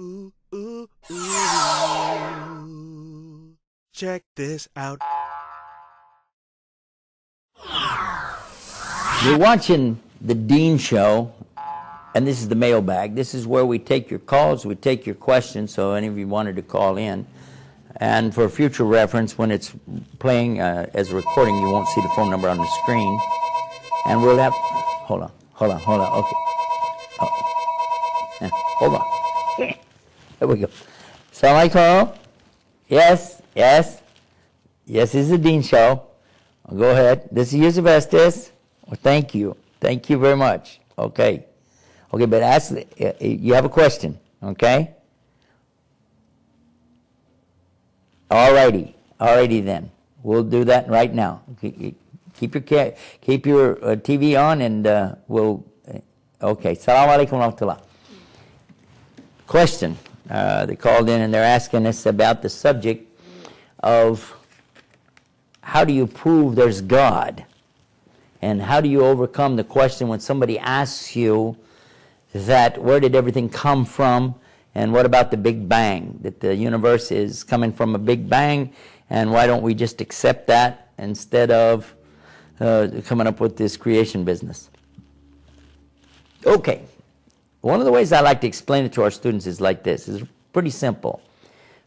Ooh, ooh, ooh. Check this out. You're watching the Dean Show, and this is the mailbag. This is where we take your calls, we take your questions, so any of you wanted to call in. And for future reference, when it's playing as a recording, you won't see the phone number on the screen. And we'll have, hold on, okay. Yeah, hold on. There we go. Assalamu alaikum. Yes, this is the Dean Show. Go ahead. This is Yusuf Estes. Well, thank you very much. Okay, but ask, you have a question, okay? Alrighty then. We'll do that right now. Keep your TV on, and we'll. Okay. Assalamu alaikum wa rahmatullah. Question. They called in and they're asking us about the subject of how do you prove there's God, and how do you overcome the question when somebody asks you that where did everything come from? And what about the Big Bang? That the universe is coming from a Big Bang, and why don't we just accept that instead of coming up with this creation business? Okay. One of the ways I like to explain it to our students is like this. It's pretty simple.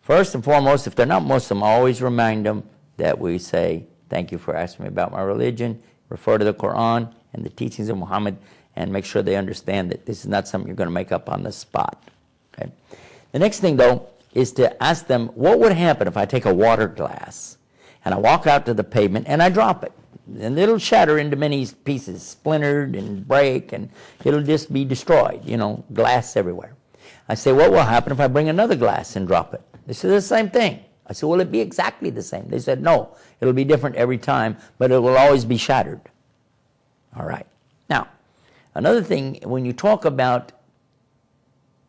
First and foremost, if they're not Muslim, I always remind them that we say, thank you for asking me about my religion, refer to the Quran and the teachings of Muhammad, and make sure they understand that this is not something you're going to make up on the spot. Okay. The next thing, though, is to ask them, what would happen if I take a water glass and I walk out to the pavement and I drop it? And it'll shatter into many pieces, splintered and break, and it'll just be destroyed, glass everywhere. I say, what will happen if I bring another glass and drop it? They said, the same thing. I said, will it be exactly the same? They said, no, it'll be different every time, but it will always be shattered. All right. Now, another thing, when you talk about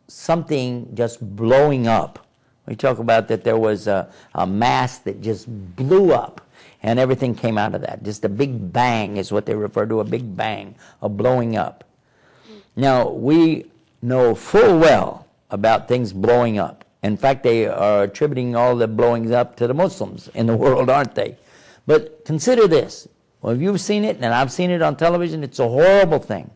something just blowing up. We talk about that there was a mass that just blew up and everything came out of that. Just a big bang is what they refer to, a big bang, a blowing up. Now, we know full well about things blowing up. In fact, they are attributing all the blowings up to the Muslims in the world, aren't they? But consider this. Well, if you've seen it, and I've seen it on television, it's a horrible thing.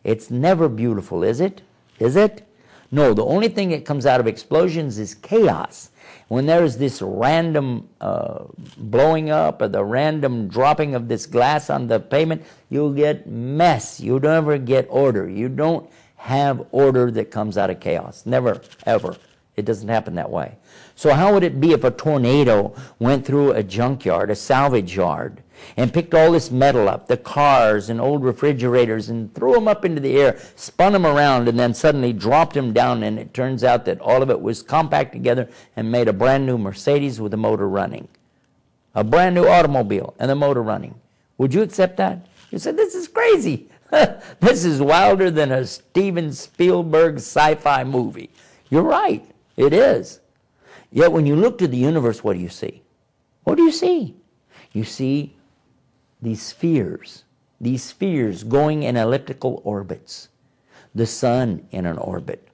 It's never beautiful, is it? Is it? No, the only thing that comes out of explosions is chaos. When there's this random blowing up or the random dropping of this glass on the pavement, you'll get mess. You don't ever get order. You don't have order that comes out of chaos. Never, ever. It doesn't happen that way. So how would it be if a tornado went through a junkyard, a salvage yard, and picked all this metal up, the cars and old refrigerators, and threw them up into the air, spun them around, and then suddenly dropped them down, and it turns out that all of it was compact together and made a brand new Mercedes with the motor running. A brand new automobile and the motor running. Would you accept that? You said, this is crazy. This is wilder than a Steven Spielberg sci-fi movie. You're right. It is. Yet when you look to the universe, what do you see? What do you see? You see these spheres going in elliptical orbits. The sun in an orbit.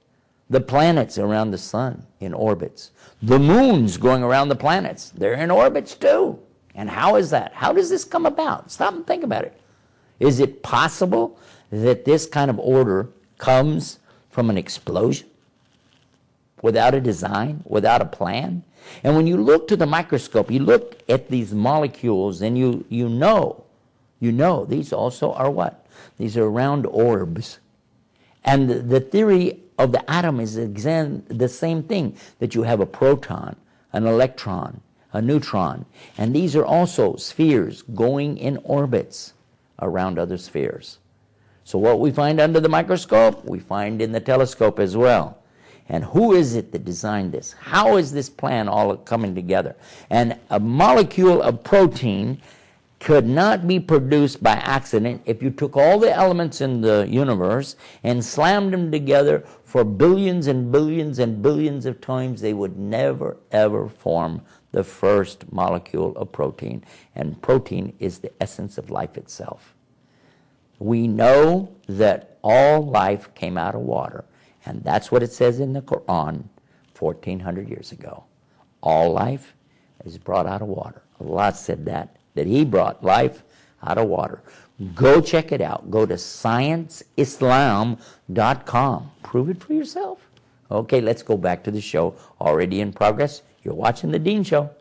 The planets around the sun in orbits. The moons going around the planets. They're in orbits too. And how is that? How does this come about? Stop and think about it. Is it possible that this kind of order comes from an explosion? Without a design, without a plan? And when you look to the microscope, you look at these molecules, and you know these also are what? These are round orbs. And the theory of the atom is the same thing, that you have a proton, an electron, a neutron, and these are also spheres going in orbits around other spheres. So what we find under the microscope, we find in the telescope as well. And who is it that designed this? How is this plan all coming together? And a molecule of protein could not be produced by accident if you took all the elements in the universe and slammed them together for billions and billions and billions of times. They would never, ever form the first molecule of protein. And protein is the essence of life itself. We know that all life came out of water. And that's what it says in the Quran 1400 years ago. All life is brought out of water. Allah said that He brought life out of water. Go check it out. Go to scienceislam.com. Prove it for yourself. Okay, let's go back to the show. Already in progress. You're watching The Dean Show.